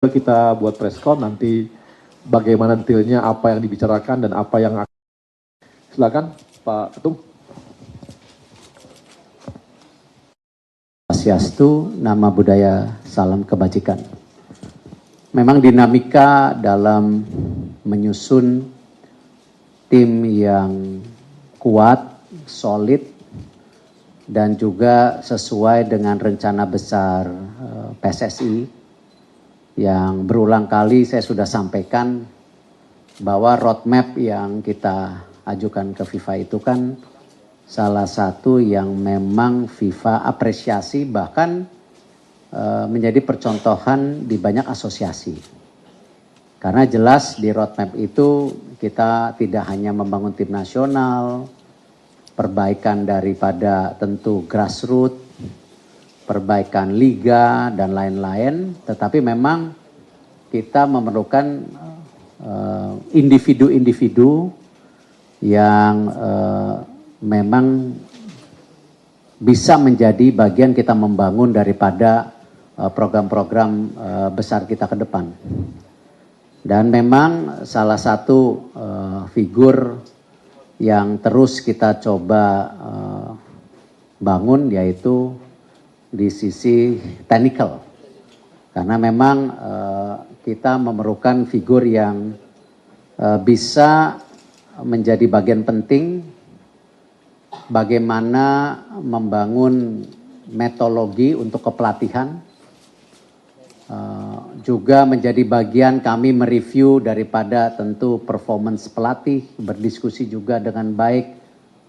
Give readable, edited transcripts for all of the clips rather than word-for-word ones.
Kita buat preskon nanti bagaimana detailnya, apa yang dibicarakan dan apa yang akan. Silakan Pak Ketum. Swastiastu, nama budaya, salam kebajikan. Memang dinamika dalam menyusun tim yang kuat, solid, dan juga sesuai dengan rencana besar PSSI yang berulang kali saya sudah sampaikan bahwa roadmap yang kita ajukan ke FIFA itu kan salah satu yang memang FIFA apresiasi, bahkan menjadi percontohan di banyak asosiasi. Karena jelas di roadmap itu kita tidak hanya membangun tim nasional, perbaikan daripada tentu grassroots, perbaikan liga dan lain-lain, tetapi memang kita memerlukan individu-individu yang memang bisa menjadi bagian kita membangun daripada program-program besar kita ke depan. Dan memang salah satu figur yang terus kita coba bangun yaitu di sisi technical, karena memang kita memerlukan figur yang bisa menjadi bagian penting bagaimana membangun metodologi untuk kepelatihan, juga menjadi bagian kami mereview daripada tentu performance pelatih, berdiskusi juga dengan baik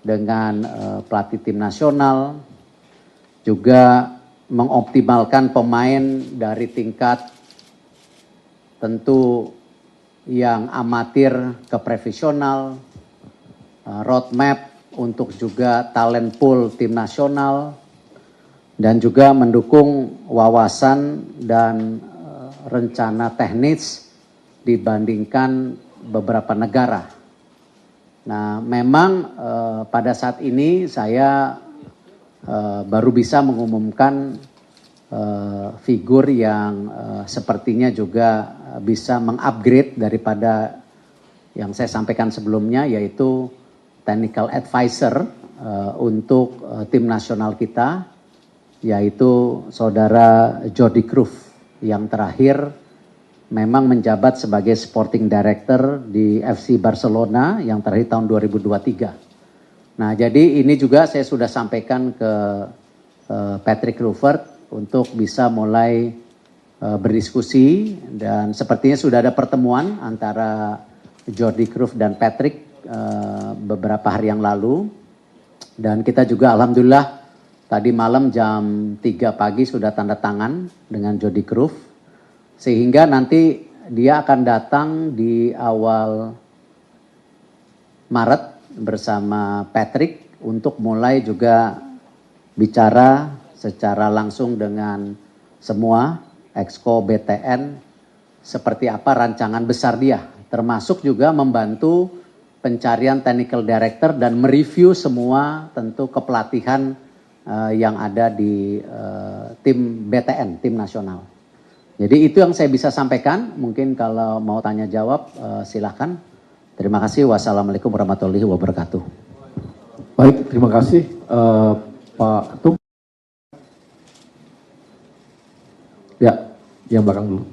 dengan pelatih tim nasional, juga mengoptimalkan pemain dari tingkat tentu yang amatir ke profesional, roadmap untuk juga talent pool tim nasional, dan juga mendukung wawasan dan rencana teknis dibandingkan beberapa negara. Nah, memang pada saat ini saya baru bisa mengumumkan figur yang sepertinya juga bisa mengupgrade daripada yang saya sampaikan sebelumnya, yaitu technical advisor untuk tim nasional kita, yaitu saudara Jordi Cruyff yang terakhir memang menjabat sebagai sporting director di FC Barcelona yang terakhir tahun 2023. Nah, jadi ini juga saya sudah sampaikan ke Patrick Kluivert untuk bisa mulai berdiskusi, dan sepertinya sudah ada pertemuan antara Jordi Cruyff dan Patrick beberapa hari yang lalu, dan kita juga alhamdulillah tadi malam jam 3 pagi sudah tanda tangan dengan Jordi Cruyff, sehingga nanti dia akan datang di awal Maret bersama Patrick untuk mulai juga bicara secara langsung dengan semua Exco BTN seperti apa rancangan besar dia, termasuk juga membantu pencarian technical director dan mereview semua tentu kepelatihan yang ada di tim BTN, tim nasional. Jadi itu yang saya bisa sampaikan, mungkin kalau mau tanya jawab silahkan. Terima kasih. Wassalamualaikum warahmatullahi wabarakatuh. Baik, terima kasih Pak Ketum. Ya, yang belakang dulu.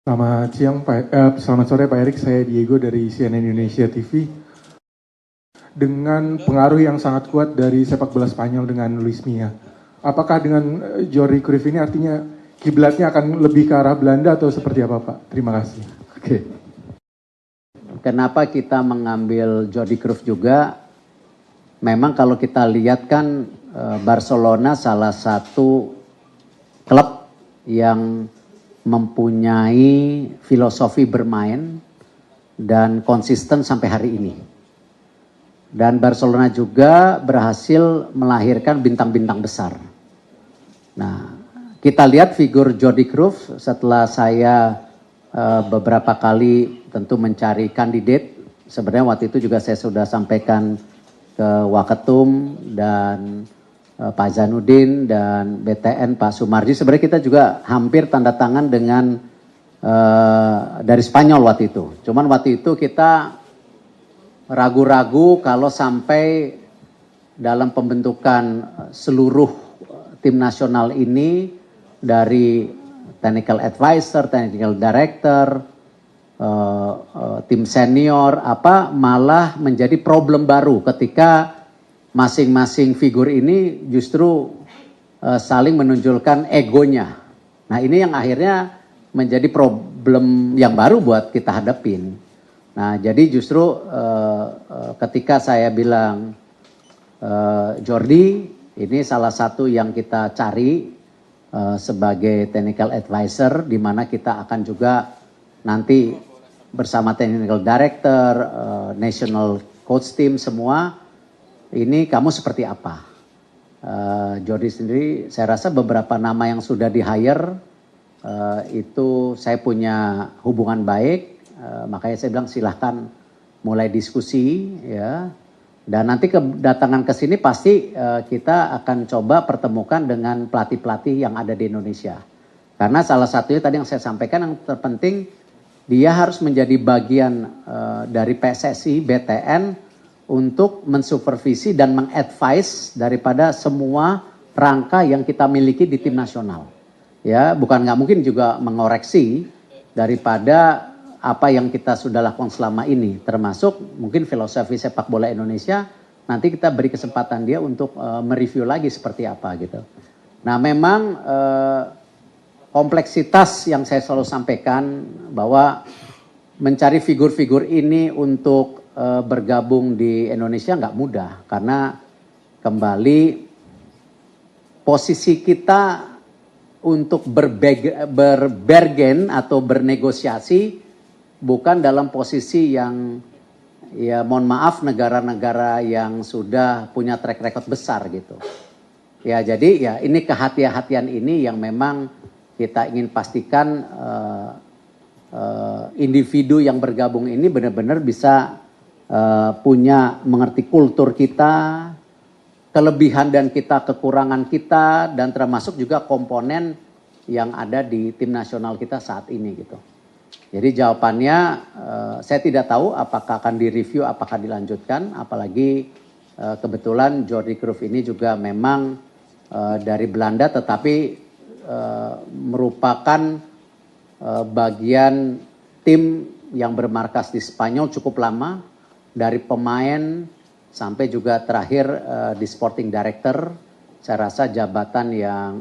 Selamat sore Pak Erik, saya Diego dari CNN Indonesia TV. Dengan pengaruh yang sangat kuat dari sepak bola Spanyol dengan Luis Milla, apakah dengan Jordi Cruyff ini artinya kiblatnya akan lebih ke arah Belanda atau seperti apa Pak? Terima kasih. Oke. Kenapa kita mengambil Jordi Cruyff juga? Memang kalau kita lihat kan Barcelona salah satu klub yang mempunyai filosofi bermain dan konsisten sampai hari ini. Dan Barcelona juga berhasil melahirkan bintang-bintang besar. Nah, kita lihat figur Jordi Cruyff setelah saya beberapa kali tentu mencari kandidat. Sebenarnya waktu itu juga saya sudah sampaikan ke Waketum dan Pak Zainuddin dan BTN Pak Sumarji. Sebenarnya kita juga hampir tanda tangan dengan dari Spanyol waktu itu. Cuman waktu itu kita ragu-ragu kalau sampai dalam pembentukan seluruh tim nasional ini dari technical advisor, technical director, tim senior, malah menjadi problem baru ketika masing-masing figur ini justru saling menunjukkan egonya. Nah ini yang akhirnya menjadi problem yang baru buat kita hadapin. Nah jadi justru ketika saya bilang Jordi ini salah satu yang kita cari sebagai technical advisor, di mana kita akan juga nanti bersama technical director, national coach team semua, ini kamu seperti apa? Jordi sendiri, saya rasa beberapa nama yang sudah di hire itu saya punya hubungan baik, makanya saya bilang silahkan mulai diskusi ya. Dan nanti kedatangan ke sini pasti kita akan coba pertemukan dengan pelatih-pelatih yang ada di Indonesia. Karena salah satunya tadi yang saya sampaikan yang terpenting, dia harus menjadi bagian dari PSSI, BTN untuk mensupervisi dan mengadvise daripada semua rangka yang kita miliki di tim nasional. Ya, bukan nggak mungkin juga mengoreksi daripada apa yang kita sudah lakukan selama ini, termasuk mungkin filosofi sepak bola Indonesia, nanti kita beri kesempatan dia untuk mereview lagi seperti apa gitu. Nah memang kompleksitas yang saya selalu sampaikan bahwa mencari figur-figur ini untuk bergabung di Indonesia nggak mudah, karena kembali posisi kita untuk berbergen atau bernegosiasi bukan dalam posisi yang ya mohon maaf negara-negara yang sudah punya track record besar gitu. Ya jadi ya ini kehati-hatian ini yang memang kita ingin pastikan individu yang bergabung ini benar-benar bisa punya mengerti kultur kita, kelebihan dan kita, kekurangan kita, dan termasuk juga komponen yang ada di tim nasional kita saat ini gitu. Jadi jawabannya saya tidak tahu apakah akan direview, apakah dilanjutkan, apalagi kebetulan Jordi Cruyff ini juga memang dari Belanda tetapi merupakan bagian tim yang bermarkas di Spanyol cukup lama, dari pemain sampai juga terakhir di sporting director. Saya rasa jabatan yang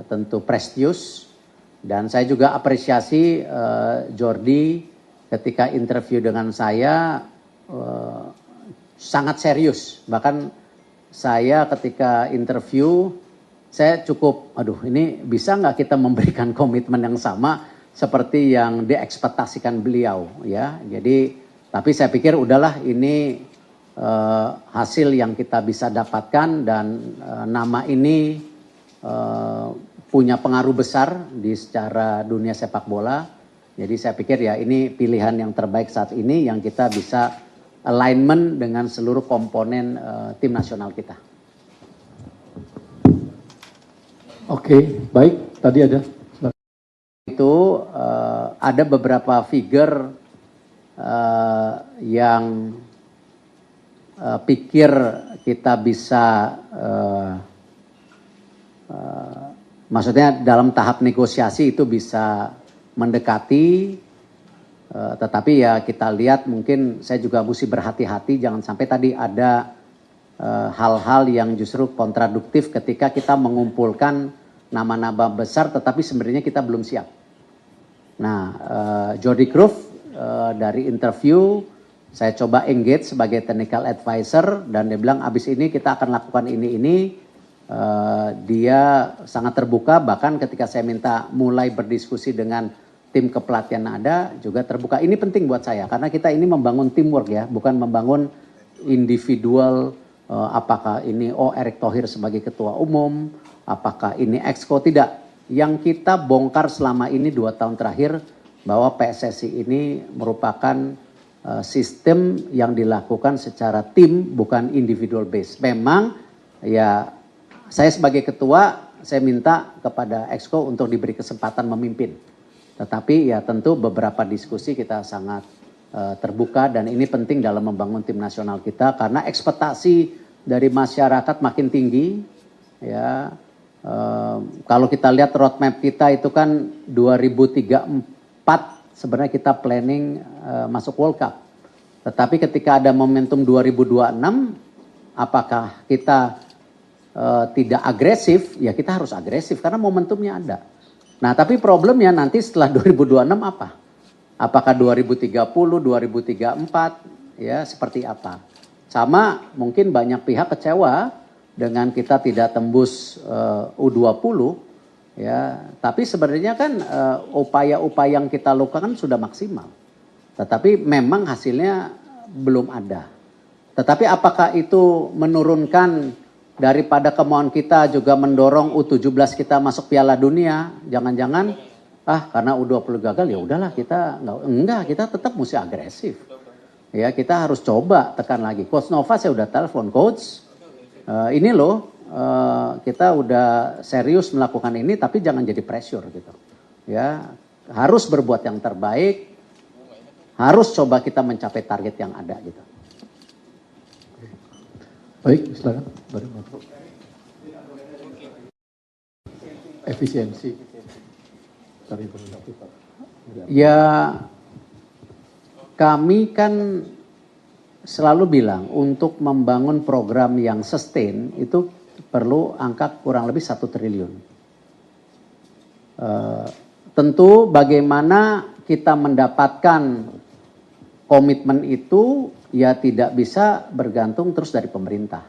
tentu prestigious. Dan saya juga apresiasi Jordi ketika interview dengan saya sangat serius. Bahkan saya ketika interview, saya cukup, aduh ini bisa nggak kita memberikan komitmen yang sama seperti yang diekspektasikan beliau ya. Jadi tapi saya pikir udahlah ini hasil yang kita bisa dapatkan, dan nama ini punya pengaruh besar di secara dunia sepak bola. Jadi saya pikir ya ini pilihan yang terbaik saat ini yang kita bisa alignment dengan seluruh komponen tim nasional kita. Oke, baik. Tadi ada. Itu ada beberapa figure yang pikir kita bisa maksudnya dalam tahap negosiasi itu bisa mendekati, tetapi ya kita lihat mungkin saya juga mesti berhati-hati jangan sampai tadi ada hal-hal yang justru kontraduktif ketika kita mengumpulkan nama-nama besar tetapi sebenarnya kita belum siap. Nah, Jordi Cruyff dari interview saya coba engage sebagai technical advisor dan dia bilang abis ini kita akan lakukan ini. Dia sangat terbuka, bahkan ketika saya minta mulai berdiskusi dengan tim kepelatihan ada juga terbuka. Ini penting buat saya karena kita ini membangun teamwork ya, bukan membangun individual. Apakah ini Erick Thohir sebagai ketua umum, apakah ini Exco, tidak. Yang kita bongkar selama ini 2 tahun terakhir bahwa PSSI ini merupakan sistem yang dilakukan secara tim bukan individual base. Memang ya saya sebagai ketua, saya minta kepada Exco untuk diberi kesempatan memimpin. Tetapi ya tentu beberapa diskusi kita sangat terbuka dan ini penting dalam membangun tim nasional kita karena ekspektasi dari masyarakat makin tinggi. Ya, kalau kita lihat roadmap kita itu kan 2034 sebenarnya kita planning masuk World Cup. Tetapi ketika ada momentum 2026, apakah kita tidak agresif? Ya kita harus agresif karena momentumnya ada. Nah tapi problemnya nanti setelah 2026 apa? Apakah 2030, 2034, ya seperti apa? Sama mungkin banyak pihak kecewa dengan kita tidak tembus U20, ya. Tapi sebenarnya kan upaya-upaya yang kita lakukan sudah maksimal. Tetapi memang hasilnya belum ada. Tetapi apakah itu menurunkan daripada kemauan kita juga mendorong U17 kita masuk Piala Dunia? Jangan-jangan karena U20 gagal ya udahlah kita enggak, kita tetap mesti agresif. Ya, kita harus coba tekan lagi. Coach Nova saya udah telepon, coach. Ini loh kita udah serius melakukan ini tapi jangan jadi pressure gitu. Ya, harus berbuat yang terbaik. Harus coba kita mencapai target yang ada gitu. Baik, silakan. Efisiensi. Ya, kami kan selalu bilang untuk membangun program yang sustain itu perlu angka kurang lebih 1 triliun. Tentu bagaimana kita mendapatkan komitmen itu ya tidak bisa bergantung terus dari pemerintah.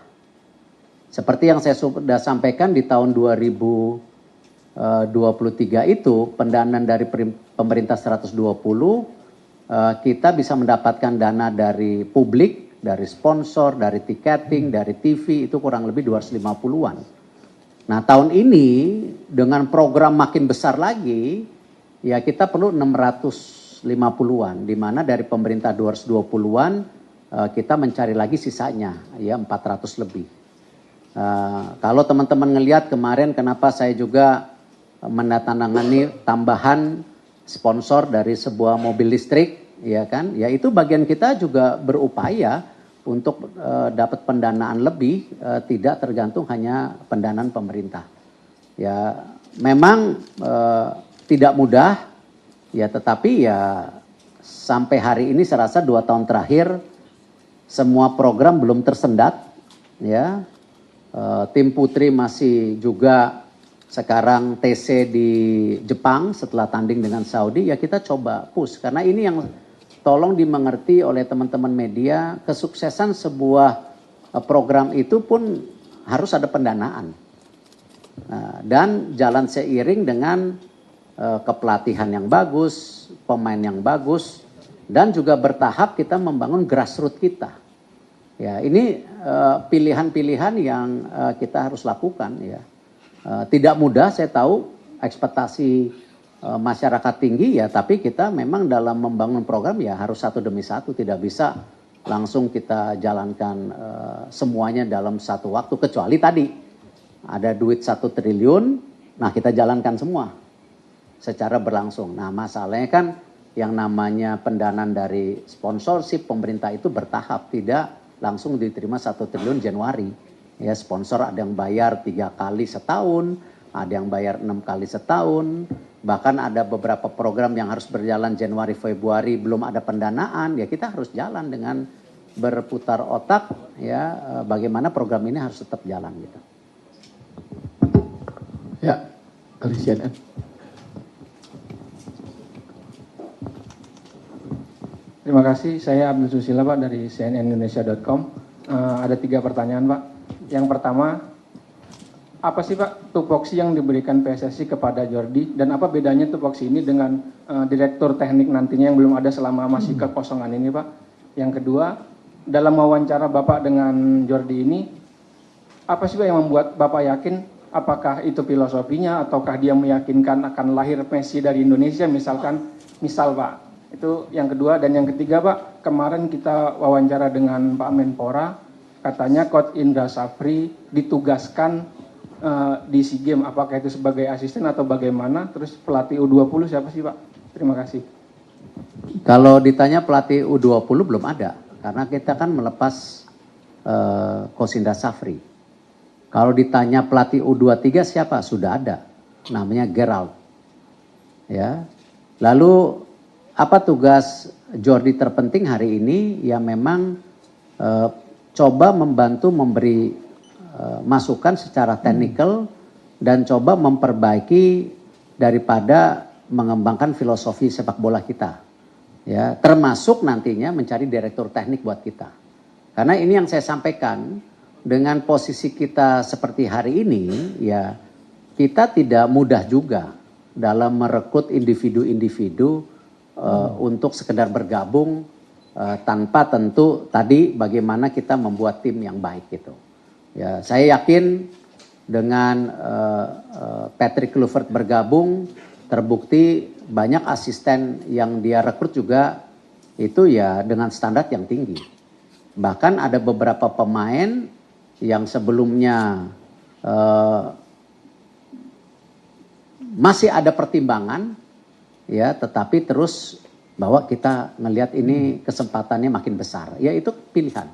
Seperti yang saya sudah sampaikan di tahun 2023 itu pendanaan dari pemerintah 120, kita bisa mendapatkan dana dari publik, dari sponsor, dari tiketing, dari TV itu kurang lebih 250-an. Nah tahun ini dengan program makin besar lagi, ya kita perlu 650-an, di mana dari pemerintah 220-an kita mencari lagi sisanya, ya 400 lebih. Kalau teman-teman ngelihat kemarin kenapa saya juga menandatangani tambahan sponsor dari sebuah mobil listrik, ya kan? Ya itu bagian kita juga berupaya untuk dapat pendanaan lebih, tidak tergantung hanya pendanaan pemerintah. Ya memang tidak mudah, ya tetapi ya sampai hari ini saya rasa 2 tahun terakhir semua program belum tersendat, ya. Tim putri masih juga sekarang TC di Jepang setelah tanding dengan Saudi, ya kita coba push. Karena ini yang tolong dimengerti oleh teman-teman media, kesuksesan sebuah program itu pun harus ada pendanaan. Dan jalan seiring dengan kepelatihan yang bagus, pemain yang bagus, dan juga bertahap kita membangun grassroots kita. Ya, ini pilihan-pilihan yang kita harus lakukan ya. Tidak mudah, saya tahu ekspektasi masyarakat tinggi ya, tapi kita memang dalam membangun program ya harus satu demi satu, tidak bisa langsung kita jalankan semuanya dalam satu waktu, kecuali tadi ada duit 1 triliun, nah kita jalankan semua secara berlangsung. Nah masalahnya kan yang namanya pendanaan dari sponsorship pemerintah itu bertahap, tidak langsung diterima 1 triliun Januari. Ya sponsor ada yang bayar 3 kali setahun, ada yang bayar 6 kali setahun, bahkan ada beberapa program yang harus berjalan Januari Februari belum ada pendanaan, ya kita harus jalan dengan berputar otak ya bagaimana program ini harus tetap jalan gitu. Ya, dari CNN. Terima kasih, saya Abdul Susila Pak dari cnnindonesia.com. Ada 3 pertanyaan Pak. Yang pertama, apa sih Pak tupoksi yang diberikan PSSI kepada Jordi dan apa bedanya tupoksi ini dengan direktur teknik nantinya yang belum ada selama masih kekosongan ini Pak? Yang kedua, dalam wawancara Bapak dengan Jordi ini, apa sih Pak yang membuat Bapak yakin apakah itu filosofinya ataukah dia meyakinkan akan lahir Messi dari Indonesia misal Pak? Itu yang kedua. Dan yang ketiga Pak, kemarin kita wawancara dengan Pak Menpora, katanya Coach Indra Safri ditugaskan di SEA Games, apakah itu sebagai asisten atau bagaimana? Terus pelatih U20 siapa sih Pak? Terima kasih. Kalau ditanya pelatih U20 belum ada, karena kita kan melepas Coach Indra Safri. Kalau ditanya pelatih U23 siapa? Sudah ada, namanya Gerald. Ya, lalu apa tugas Jordi terpenting hari ini? Ya memang coba membantu memberi masukan secara teknikal dan coba memperbaiki daripada mengembangkan filosofi sepak bola kita. Ya, termasuk nantinya mencari direktur teknik buat kita. Karena ini yang saya sampaikan, dengan posisi kita seperti hari ini, ya kita tidak mudah juga dalam merekrut individu-individu untuk sekedar bergabung tanpa tentu tadi bagaimana kita membuat tim yang baik gitu. Ya, saya yakin dengan Patrick Kluivert bergabung, terbukti banyak asisten yang dia rekrut juga itu ya dengan standar yang tinggi. Bahkan ada beberapa pemain yang sebelumnya masih ada pertimbangan, ya, tetapi terus bahwa kita ngelihat ini kesempatannya makin besar, ya itu pilihan.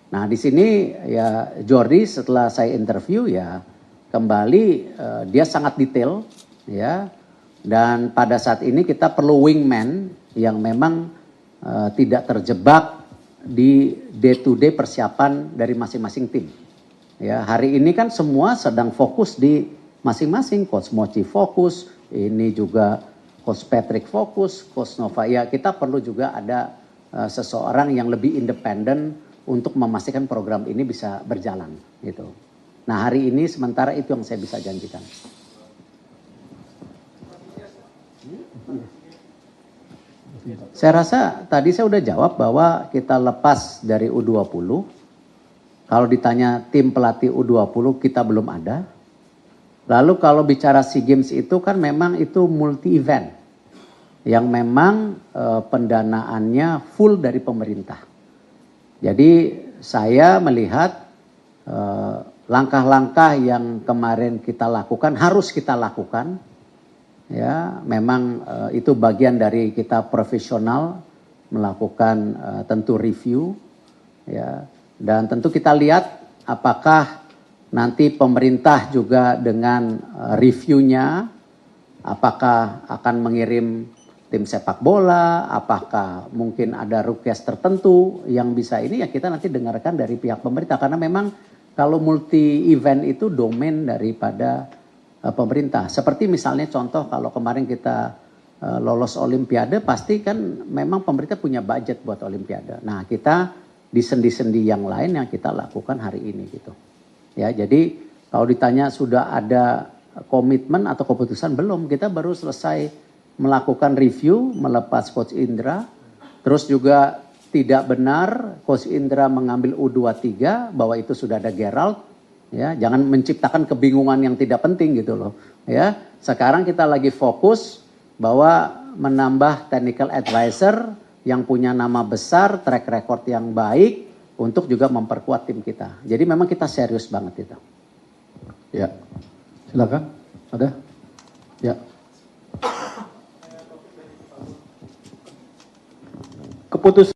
Nah di sini ya Jordi setelah saya interview ya kembali dia sangat detail, ya, dan pada saat ini kita perlu wingman yang memang tidak terjebak di day to day persiapan dari masing-masing tim. Ya hari ini kan semua sedang fokus di masing-masing, Coach Mochi fokus, ini juga Coach Patrick fokus, Coach Nova. Ya kita perlu juga ada seseorang yang lebih independen untuk memastikan program ini bisa berjalan gitu. Nah hari ini sementara itu yang saya bisa janjikan. Saya rasa tadi saya udah jawab bahwa kita lepas dari U20. Kalau ditanya tim pelatih U20 kita belum ada. Lalu kalau bicara SEA Games itu kan memang itu multi event. Yang memang pendanaannya full dari pemerintah. Jadi saya melihat langkah-langkah yang kemarin kita lakukan harus kita lakukan. Ya, memang itu bagian dari kita profesional melakukan tentu review, ya, dan tentu kita lihat apakah nanti pemerintah juga dengan reviewnya, apakah akan mengirim tim sepak bola, apakah mungkin ada request tertentu yang bisa ini ya kita nanti dengarkan dari pihak pemerintah karena memang kalau multi event itu domain daripada pemerintah. Seperti misalnya contoh kalau kemarin kita lolos Olimpiade pasti kan memang pemerintah punya budget buat Olimpiade. Nah kita di sendi-sendi yang lain yang kita lakukan hari ini gitu. Ya jadi kalau ditanya sudah ada komitmen atau keputusan belum, kita baru selesai melakukan review melepas Coach Indra. Terus juga tidak benar Coach Indra mengambil U23 bahwa itu sudah ada Gerald. Ya, jangan menciptakan kebingungan yang tidak penting gitu loh. Ya, sekarang kita lagi fokus bahwa menambah technical advisor yang punya nama besar, track record yang baik untuk juga memperkuat tim kita. Jadi memang kita serius banget itu. Ya, silakan. Ada? Ya. Keputusan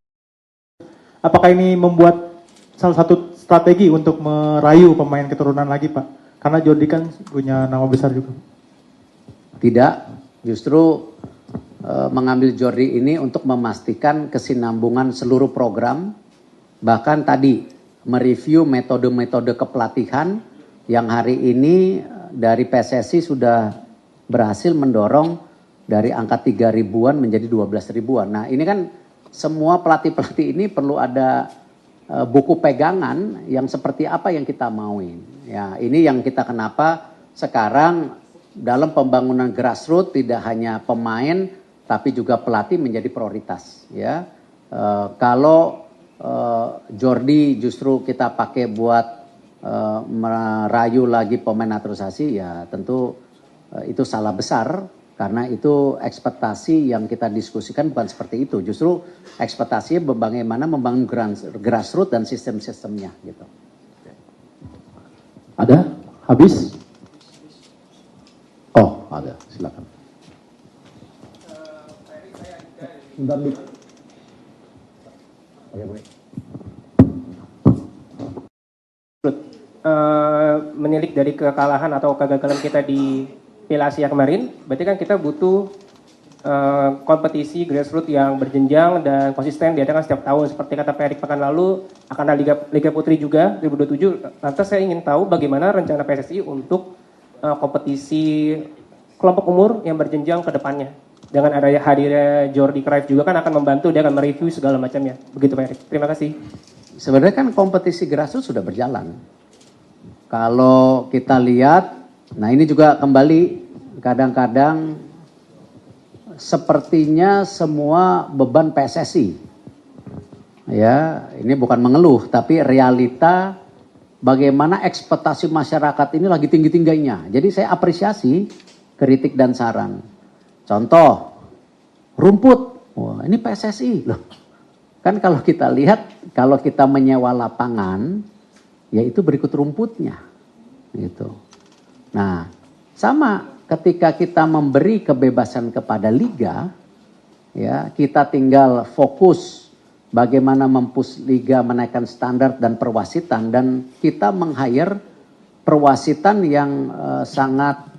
apakah ini membuat salah satu strategi untuk merayu pemain keturunan lagi Pak? Karena Jordi kan punya nama besar juga. Tidak, justru mengambil Jordi ini untuk memastikan kesinambungan seluruh program. Bahkan tadi mereview metode-metode kepelatihan yang hari ini dari PSSI sudah berhasil mendorong dari angka 3 ribuan menjadi 12 ribuan. Nah ini kan semua pelatih-pelatih ini perlu ada buku pegangan yang seperti apa yang kita mauin. Ya, ini yang kita kenapa sekarang dalam pembangunan grassroots tidak hanya pemain tapi juga pelatih menjadi prioritas. Ya, kalau Jordi justru kita pakai buat merayu lagi pemain naturalisasi, ya tentu itu salah besar. Karena itu ekspektasi yang kita diskusikan bukan seperti itu. Justru ekspektasinya bagaimana membangun grassroots dan sistem-sistemnya gitu. Ada? Habis? Oh, ada, silakan. Menilik dari kekalahan atau kegagalan kita di Piala Asia kemarin, berarti kan kita butuh kompetisi grassroots yang berjenjang dan konsisten diadakan setiap tahun. Seperti kata Pak Erik pekan lalu, akan ada Liga Putri juga 2027. Lantas saya ingin tahu bagaimana rencana PSSI untuk kompetisi kelompok umur yang berjenjang ke depannya. Dengan adanya hadirnya Jordi Cruyff juga kan akan membantu, dia akan mereview segala macamnya. Begitu Pak Erik. Terima kasih. Sebenarnya kan kompetisi grassroots sudah berjalan. Kalau kita lihat, nah ini juga kembali kadang-kadang sepertinya semua beban PSSI. Ya, ini bukan mengeluh, tapi realita bagaimana ekspektasi masyarakat ini lagi tinggi-tingginya. Jadi saya apresiasi kritik dan saran. Contoh, rumput. Wah, ini PSSI loh. Kan kalau kita lihat, kalau kita menyewa lapangan, yaitu berikut rumputnya. Gitu. Nah, sama ketika kita memberi kebebasan kepada liga, ya, kita tinggal fokus bagaimana mempush liga menaikkan standar dan perwasitan, dan kita meng-hire perwasitan yang sangat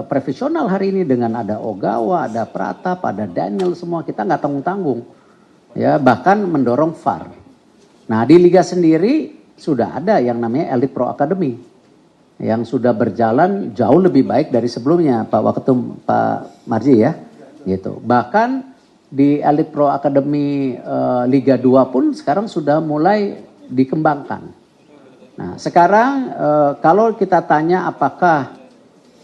profesional hari ini dengan ada Ogawa, ada Pratap, ada Daniel, semua kita nggak tanggung-tanggung, ya, bahkan mendorong VAR. Nah, di liga sendiri sudah ada yang namanya Elite Pro Academy yang sudah berjalan jauh lebih baik dari sebelumnya, Pak Waketum, Pak Marji ya, gitu. Bahkan di Elite Pro Academy Liga 2 pun sekarang sudah mulai dikembangkan. Nah, sekarang kalau kita tanya apakah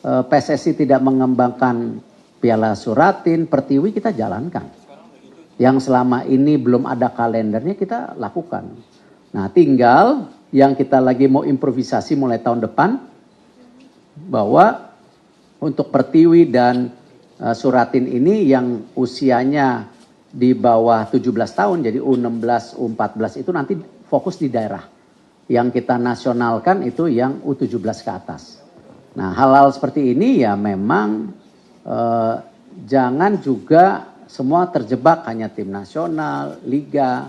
PSSI tidak mengembangkan Piala Suratin, Pertiwi, kita jalankan. Yang selama ini belum ada kalendernya kita lakukan. Nah, tinggal yang kita lagi mau improvisasi mulai tahun depan, bahwa untuk Pertiwi dan Suratin ini yang usianya di bawah 17 tahun, jadi U16, U14 itu nanti fokus di daerah. Yang kita nasionalkan itu yang U17 ke atas. Nah, hal-hal seperti ini ya memang jangan juga semua terjebak hanya tim nasional, liga,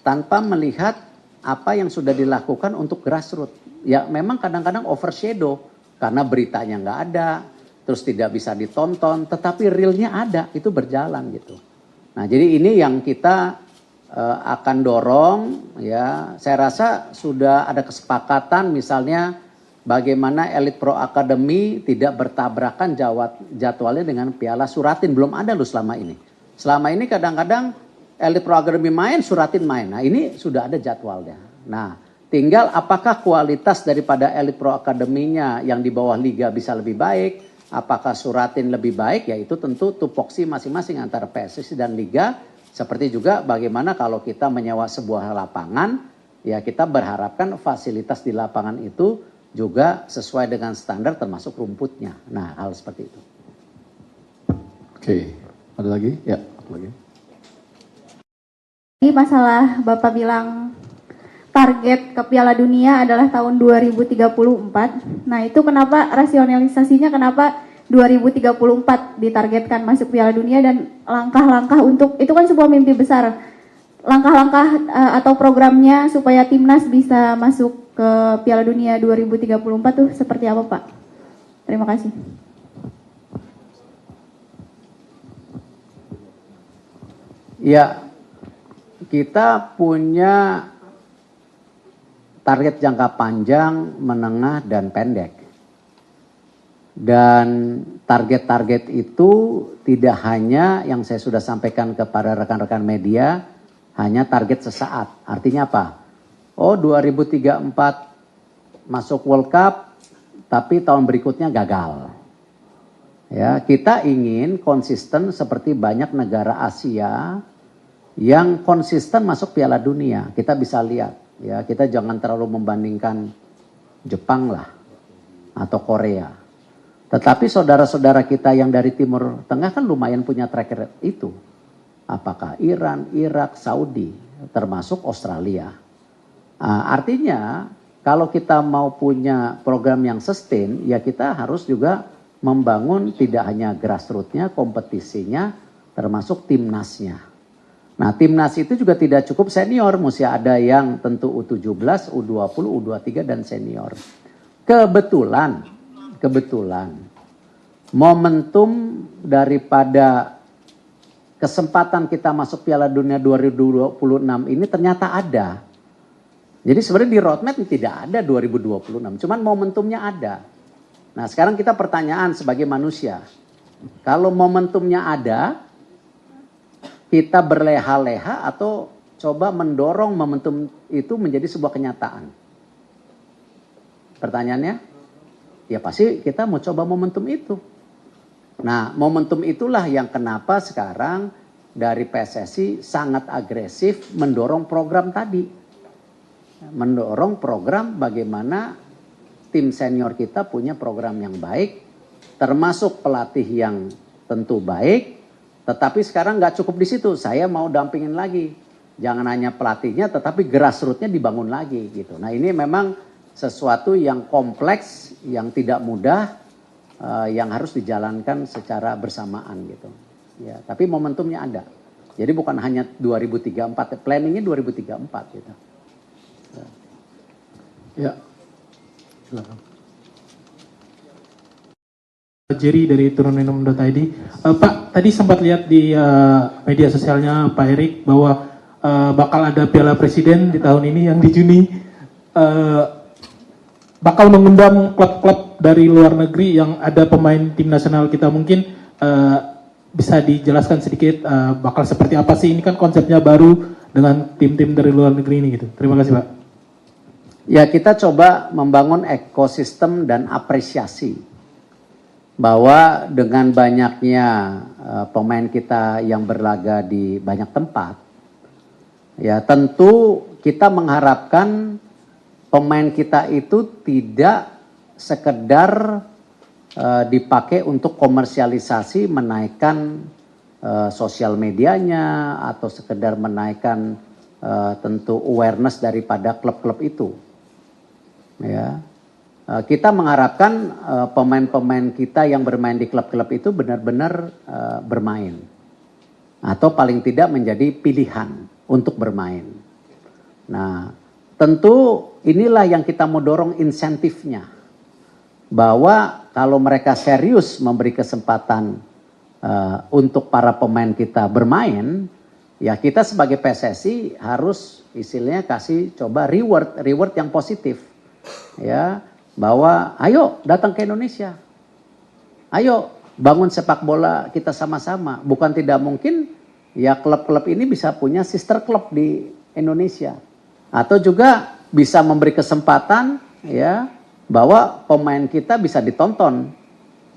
tanpa melihat apa yang sudah dilakukan untuk grassroots. Ya memang kadang-kadang overshadow karena beritanya nggak ada, terus tidak bisa ditonton, tetapi realnya ada, itu berjalan gitu. Nah, jadi ini yang kita akan dorong, ya. Saya rasa sudah ada kesepakatan, misalnya bagaimana Elite Pro Academy tidak bertabrakan jadwalnya dengan Piala Suratin, belum ada loh selama ini. Selama ini kadang-kadang Elite Pro Academy main, Suratin main. Nah, ini sudah ada jadwalnya. Nah, tinggal apakah kualitas daripada Elite Pro Academy-nya yang di bawah liga bisa lebih baik, apakah Suratin lebih baik, ya itu tentu tupoksi masing-masing antara PSSI dan liga. Seperti juga bagaimana kalau kita menyewa sebuah lapangan, ya kita berharapkan fasilitas di lapangan itu juga sesuai dengan standar termasuk rumputnya. Nah, hal seperti itu. Oke, ada lagi? Ya, ada lagi. Ini masalah Bapak bilang target ke Piala Dunia adalah tahun 2034. Nah, itu kenapa rasionalisasinya kenapa 2034 ditargetkan masuk Piala Dunia, dan langkah-langkah untuk itu kan sebuah mimpi besar. Langkah-langkah atau programnya supaya timnas bisa masuk ke Piala Dunia 2034 tuh seperti apa, Pak? Terima kasih. Ya, kita punya target jangka panjang, menengah, dan pendek. Dan target-target itu tidak hanya yang saya sudah sampaikan kepada rekan-rekan media, hanya target sesaat. Artinya apa? Oh, 2034 masuk World Cup, tapi tahun berikutnya gagal. Ya, kita ingin konsisten seperti banyak negara Asia yang konsisten masuk Piala Dunia. Kita bisa lihat, ya, kita jangan terlalu membandingkan Jepang lah atau Korea. Tetapi saudara-saudara kita yang dari Timur Tengah kan lumayan punya track record itu. Apakah Iran, Irak, Saudi, termasuk Australia. Artinya kalau kita mau punya program yang sustain, ya kita harus juga membangun tidak hanya grassroots-nya, kompetisinya, termasuk timnasnya. Nah, timnas itu juga tidak cukup senior, mesti ada yang tentu U17, U20, U23 dan senior. Kebetulan momentum daripada kesempatan kita masuk Piala Dunia 2026 ini ternyata ada. Jadi sebenarnya di roadmap tidak ada 2026, cuman momentumnya ada. Nah, sekarang kita pertanyaan sebagai manusia. Kalau momentumnya ada, kita berleha-leha atau coba mendorong momentum itu menjadi sebuah kenyataan? Pertanyaannya, ya pasti kita mau coba momentum itu. Nah, momentum itulah yang kenapa sekarang dari PSSI sangat agresif mendorong program tadi. Mendorong program bagaimana tim senior kita punya program yang baik, termasuk pelatih yang tentu baik, tetapi sekarang nggak cukup di situ. Saya mau dampingin lagi. Jangan hanya pelatihnya, tetapi grassroots-nya dibangun lagi gitu. Nah, ini memang sesuatu yang kompleks, yang tidak mudah, yang harus dijalankan secara bersamaan gitu. Ya, tapi momentumnya ada. Jadi bukan hanya 2034, planningnya 2034 gitu. Ya, silakan. Jerry dari turuninum.id. Pak, tadi sempat lihat di media sosialnya Pak Erik bahwa bakal ada Piala Presiden di tahun ini yang di Juni. Bakal mengundang klub-klub dari luar negeri yang ada pemain tim nasional kita. Mungkin bisa dijelaskan sedikit bakal seperti apa sih? Ini kan konsepnya baru dengan tim-tim dari luar negeri ini gitu. Terima kasih Pak. Ya, kita coba membangun ekosistem dan apresiasi bahwa dengan banyaknya pemain kita yang berlaga di banyak tempat, ya tentu kita mengharapkan pemain kita itu tidak sekedar dipakai untuk komersialisasi, menaikkan sosial medianya atau sekedar menaikkan tentu awareness daripada klub-klub itu. Ya, kita mengharapkan pemain-pemain kita yang bermain di klub-klub itu benar-benar bermain atau paling tidak menjadi pilihan untuk bermain. Nah, tentu inilah yang kita mau dorong insentifnya, bahwa kalau mereka serius memberi kesempatan untuk para pemain kita bermain, ya kita sebagai PSSI harus istilahnya kasih coba reward yang positif. Ya, bahwa ayo datang ke Indonesia, ayo bangun sepak bola kita sama-sama. Bukan tidak mungkin ya klub-klub ini bisa punya sister club di Indonesia, atau juga bisa memberi kesempatan ya bahwa pemain kita bisa ditonton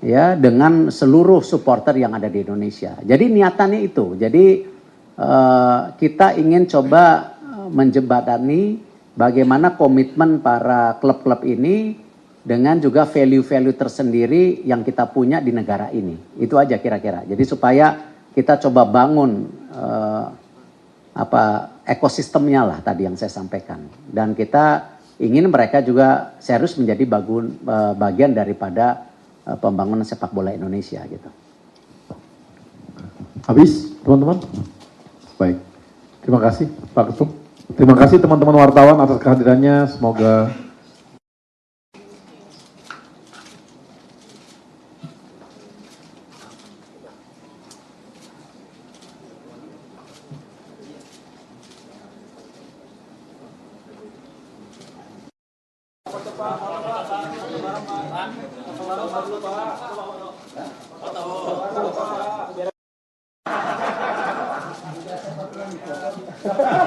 ya dengan seluruh supporter yang ada di Indonesia. Jadi niatannya itu. Jadi kita ingin coba menjembatani bagaimana komitmen para klub-klub ini dengan juga value-value tersendiri yang kita punya di negara ini. Itu aja kira-kira. Jadi supaya kita coba bangun ekosistemnya lah tadi yang saya sampaikan. Dan kita ingin mereka juga serius menjadi bagian daripada pembangunan sepak bola Indonesia gitu. Habis, teman-teman? Baik. Terima kasih, Pak Ketum. Terima kasih teman-teman wartawan atas kehadirannya. Semoga Pak.